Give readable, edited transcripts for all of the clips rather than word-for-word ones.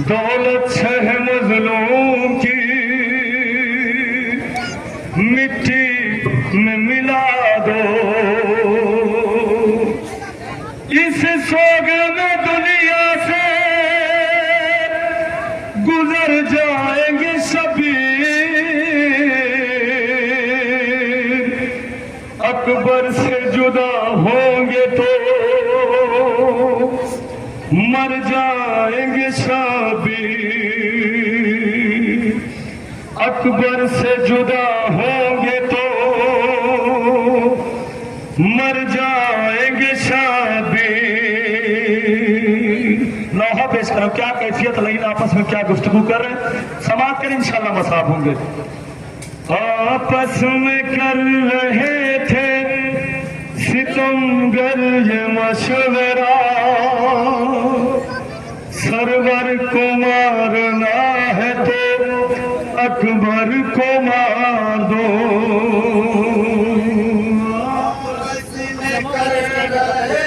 दौलत है मजलूम की मिट्टी में मिला दो। इस सोगन दुनिया से गुजर जाएंगे सभी, अकबर से जुदा होंगे तो मर जाएंगे सभी। अकबर से जुदा होंगे तो मर जाएंगे सभी। लौहा पेश करो, क्या कैफियत लगी, आपस में क्या गुफ्तगू कर रहे हैं, समाप्त करें इंशाल्लाह मसाब होंगे। आपस में कर रहे थे सितमगर ये मशवरा, सरवर को मारना है तो अकबर को मार दो।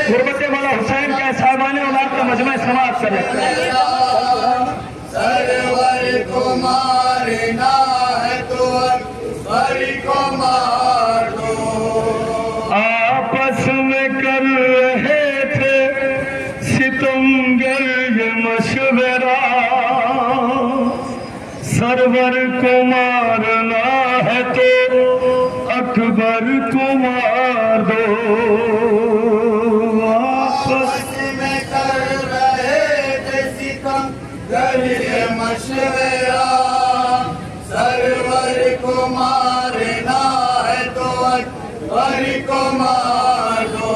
गुरबत वाला हुसैन का सामान्य औलाद का मजमा समाप्त करें। सरवर को मारना है तो अकबर को मार दो। आपस में कर रहे थे सितमगर ये मशवरा, सरवर को मारना है तो अकबर को मार दो। आपस में कर रहे थे सितमगर ये मशवरा, सरवर को मारना है तो अकबर को मार दो।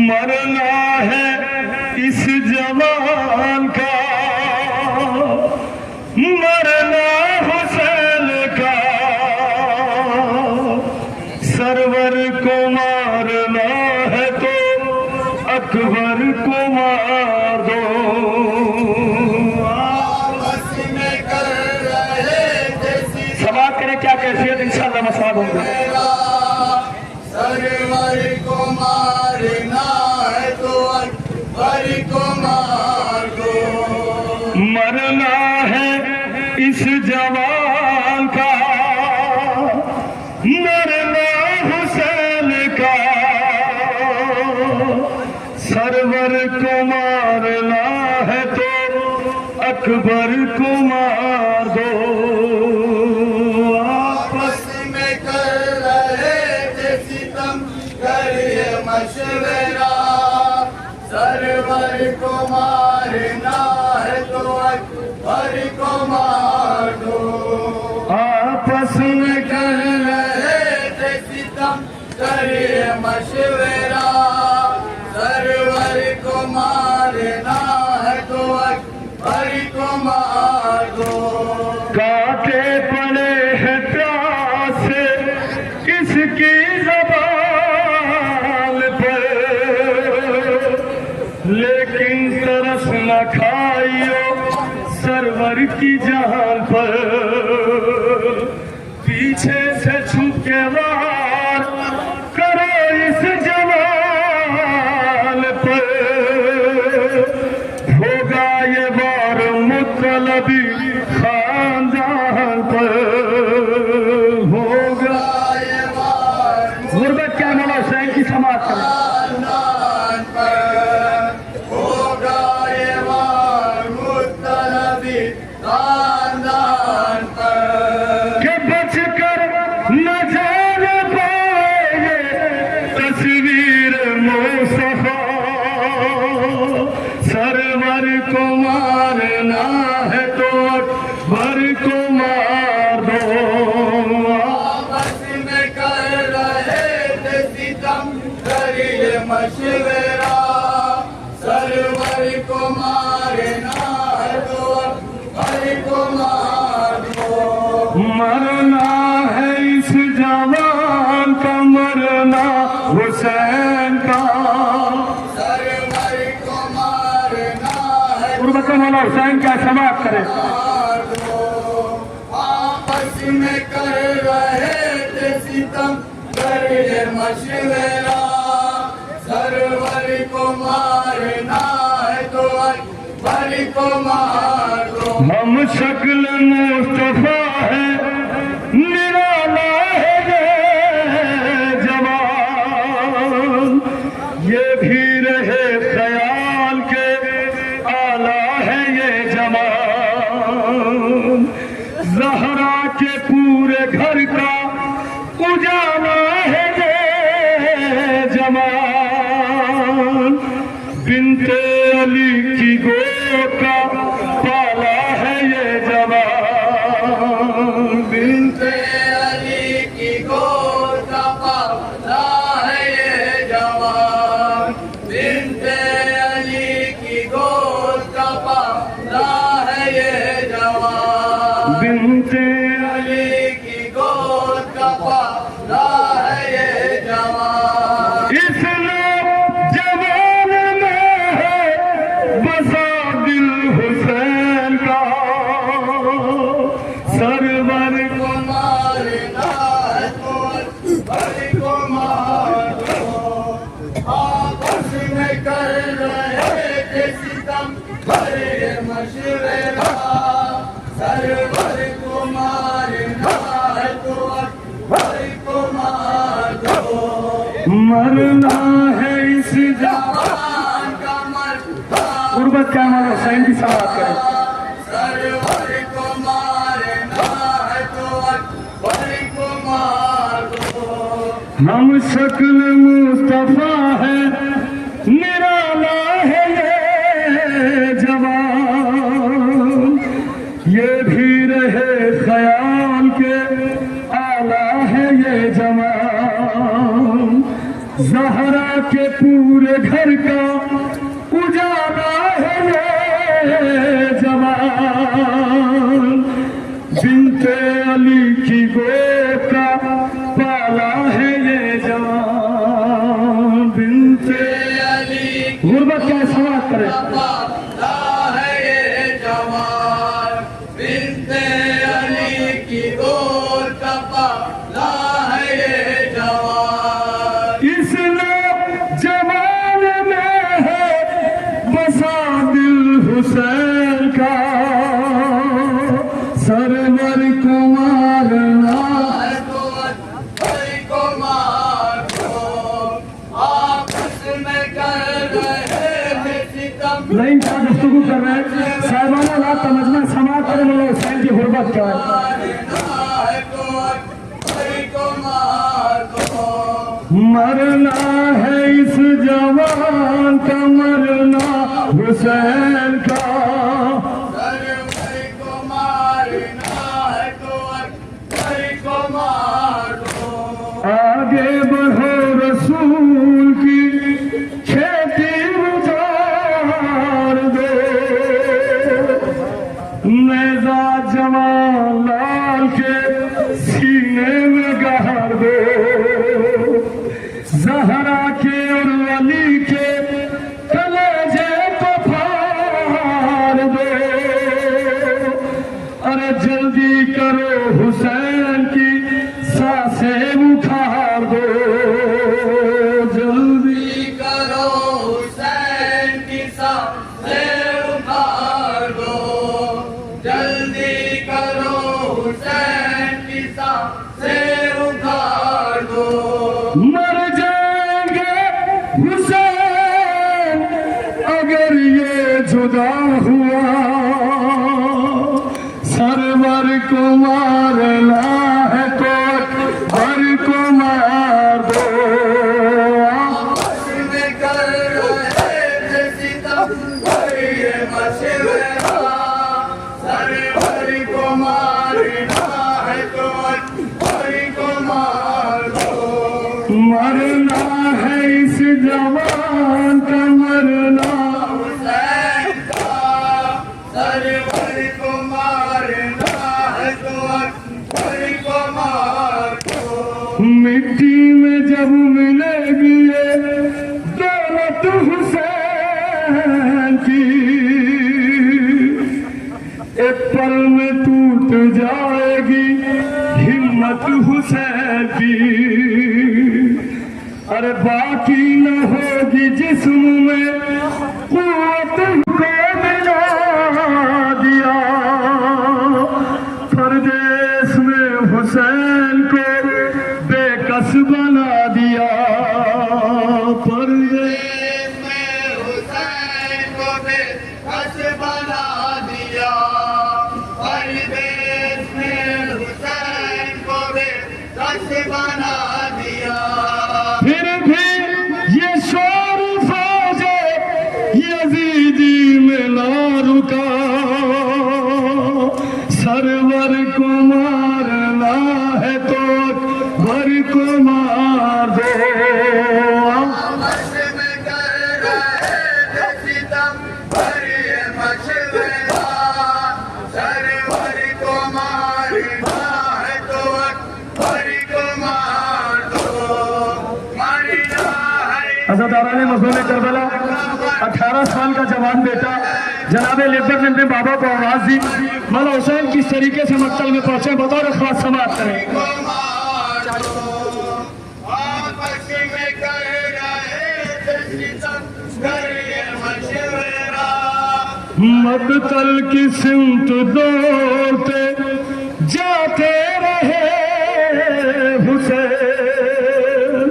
मरना है इस जवान का, मरना हुसैन का, सरवर को मारना है तो अकबर को मार दो। आपस में कर रहे थे समाप्त करें, क्या कैफियत इंशाल्लाह मसाब होंगे। सरवर को मारना है तो अकबर को मार दो। मरना है इस जवान का, मरना हुसैन का, सरवर को मारना है तो अकबर को मार दो। आपस में कर रहे थे सितमगर ये मशवरा, सरवर को मारना है तो अकबर को मार दो। आपस में कर रहे थे सितमगर ये मशवरा, सरवर को मारना है तो अकबर को मार दो। काटे पड़े हैं प्यासे किसकी ज़बान पर, लेकिन तरस न खाइयो सरवर की जान पर। पीछे से छुप के वार करो इस जवान पर, होगा ये वार मुतलबी खानदान पर होगा। गुरबत क्या मौला हुसैन की समाप्त करें। खानदान पर होगा ये वार मुतलबी खानदान पर। के बच कर न जाने पाए तस्वीर मुस्तफा, सरवर को मारना है तो अकबर को मार दो। आपस में कर रहे थे सितमगर ये मशवरा, सरवर को मारना है तो अकबर को मार दो। मरना है इस जवान का, मरना हुसैन का, सरवर को मारना है गुरबत मौला हुसैन का समाप्त करें। मार दो। आपस में कर रहे थे सितमगर ये मशवरा, सरवर को मारना है तो अकबर को मार दो। हम शक्ल मुस्तफा है निराला है ये जवान, ये भी रहे ख्याल के आला है ये जवान। ज़हरा के पूरे घर का उजाला है ये जवान, बिन्ते अली की गोद का पाला है ये जवान। बिन्ते अली की गोद का पाला है ये जवान। बिन्ते अली की गोद का पाला है ये जवान। बिन्ते अली की गोद का पाला है ये जवान। इस जवान में है बसा दिल हुसैन का, सरवर को मारना है तो अकबर को मार दो। आपस में कर रहे थे सितम करे मशवरा, सरवर को मारना है तो अकबर को मार दो। मरना है इस जवान का मरना गुर्बत का हमारा हुसैन की समाप्त करें। सरवर को मारना है तो अकबर को मार दो। हम शक्ल मुस्तफा है निराला है ये जवान, ये भी रहे ख्याल के आला है ये जवान। ज़हरा के पूरे घर का उजाला है ये जवान, बिन्ते अली की गोद का पाला है ये जवान। बिन्ते अली गुर्बत का समाप्त करें। पाला है ये जवान। बिन्ते अली की गोद का पाला है ये जवान। इस जवान में है बसा दिल हुसैन का, सरवर को मारना है तो अकबर को मार दो। आपस में कर रहे थे सितम लाइन का गुफ्तगू कर रहे हैं साहिबाना ला तमजना समाप्त करने वाला हुसैन की गुर्बत का है। मारना है तो अकबर को मार दो। मरना है इस जवान का, मरना हुसैन का। सरवर को मारना है तो अकबर को मार दो। आगे बढ़ो रसूल की खेती उजाड़ दो, नेज़ा जवान लाल के सीने में गाड़ दो। ज़हरा के और अली के कलेजे को फाड़ दो। अरे जल्दी करो हुसैन की सांसें उखाड़ दो, जल्दी करो हुसैन की सांसें उखाड़ दो। जल्दी करो हुसैन की सांसें उखाड़ दो। मर जाएंगे हुसैन अगर ये जुदा हुआ, सरवर को मारना है तो अकबर को मार दो। आपस में कर रहे थे सितम ये मशवरा, सरवर को मारना है तो अकबर को मार दो। मरना है इस जवान का, मरना हुसैन का सरवर को मारना है तो अकबर को मार दो। मिट्टी में जब मिलेगी ये दौलत हुसैन की, एक पल में टूट जाएगी हिम्मत हुसैन की। अरे बाकी न होगी जिस्म में कुव्वत बेकस बना दिया, परदेश में हुसैन को बेकस बना दिया। फिर भी ये शोर फौजे यजीदी में ना रुका, सरवर को मारना है तो अकबर को मार दो। आपस में कर रहे थे सितम पर ये मशवरा, सरवर को मारना है तो अकबर को मार दो, मारना है। अज़ादाराने मज़लूम करबला 18 साल का जवान बेटा जनाब लिब्बत ने अपने बाबा को आवाज दी, मौला हुसैन किस तरीके से मक्तल में पहुंचे बतौर खास समाअत करें। को मार दो, आपस में कर रहे थे सितम कर ये मशवरा, मक्तल की सिमत दौड़ते जाते रहे हुसैन,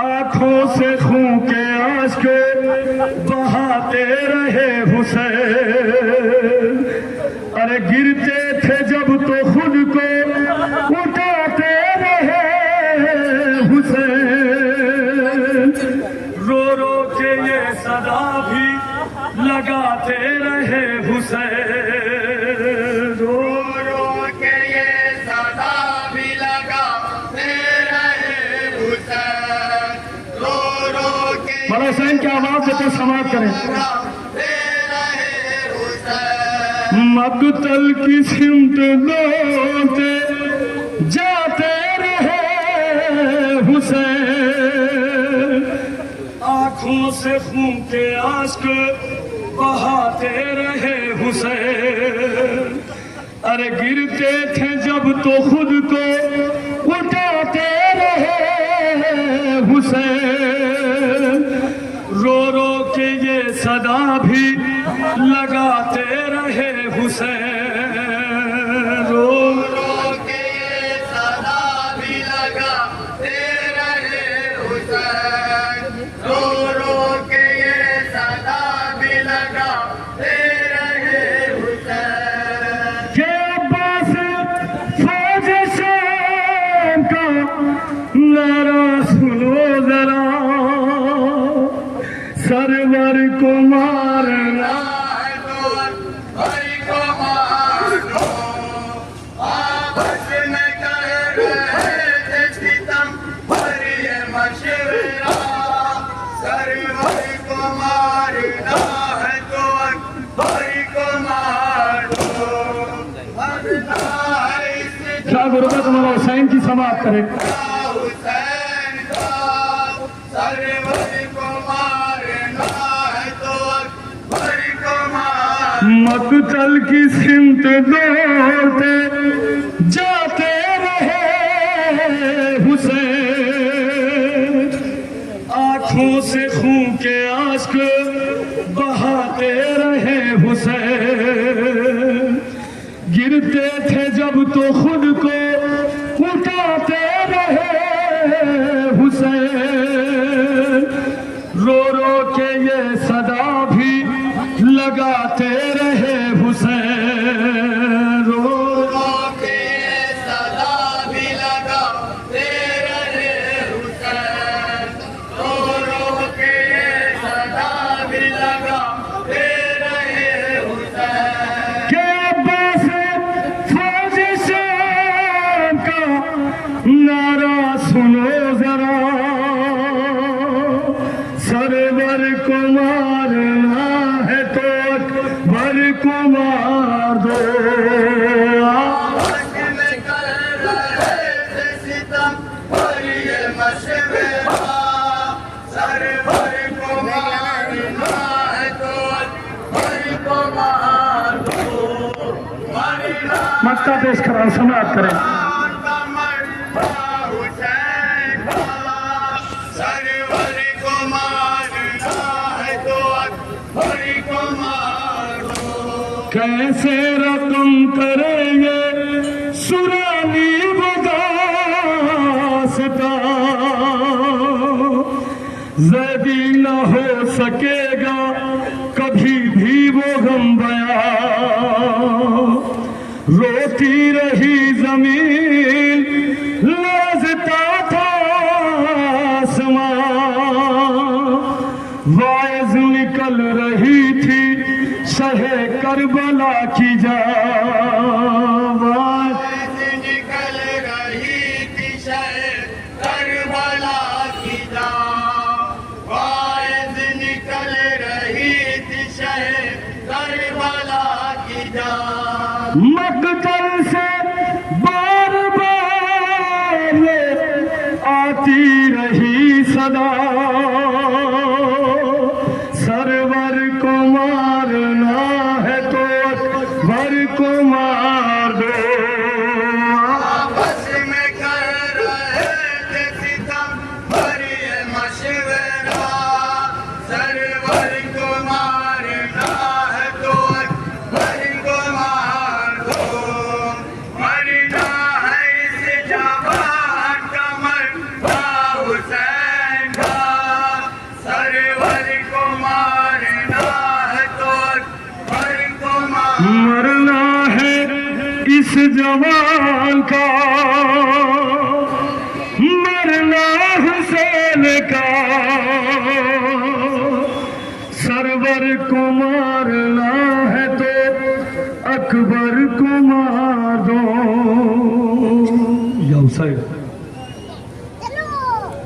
आंखों से खून के आंसू बहाते रहे हुसैन। अरे गिरते थे जब तो खुद को उठाते रहे हुसैन, रो रो के ये सदा भी लगाते रहे हुसैन, रो रो के ये सदा भी लगाते रहे हुसैन, रो रो के मौला हुसैन की आवाज से समाप्त करें। लगाते रहे हुसैन, मक्तल की सिमत दौड़ते जाते रहे हुसैन, आंखों से खून के आंसू बहाते रहे हुसैन। अरे गिरते थे जब तो खुद को उठाते रहे हुसैन, रो रो के ये सदा भी लगाते रहे हुसैन, रो रो के ये सदा भी लगाते रहे हुसैन, रो रो के ये सदा भी लगाते रहे हुसैन। के अब्बास फौज शाम का नारा सुनो जरा, सरवर को मारना है तो अकबर को मार दो, आपस में कर रहे थे सितम पर ये मशवरा, सरवर को मारना है तो अकबर को मार दो, मरना है इस क्या गुरुबत मौला हुसैन की समाप्त करें। हुसैन का, सरवर को मारना है तो अकबर को मार। मक्तल की सिमत दौड़ते जाते रहे हुसैन, आंखों से खून के आंसू बहाते रहे हुसैन। गिरते थे जब तो खुद को उठाते रहे हुसैन, रो रो के ये सदा भी लगाते रहे हुसैन, रो के सदा भी लगाते रहे हुसैन, रो रो के सदा भी लगाते रहे हुसैन। के अब्बास फौज शाम का नारा सुनो जरा, सरवर को मारना है तो अकबर को मार दो। आपस में कर रहे थे सितम पर ये मशवरा, सरवर को मारना है तो अकबर को मार दो, मारना मक्ता पेश करा समाप्त करें। हुसैन का, सरवर को मारना है तो अकबर को मार दो, कैसे रकम करेंगे सुरानी बदासता, जैदी न हो सकेगा कभी थी शहे करबला की जान, निकल रही थी शहे करबला की जान, वाइज निकल रही थी शहे करबला की जान। मकतल से बार बार आती रही सदा, सरवर को मारना है तो अकबर को मार दो। आपस में कर रहे थे सितम भरिए मशवरा, सरवर को मारना है तो अकबर को मार दो। मरना है इस जवान का, मरना हुसैन का, सरवर को मारना है तो अकबर को मार। मरना है इस जवान का, मरना हुसैन का, सरवर को मारना है तो अकबर को मार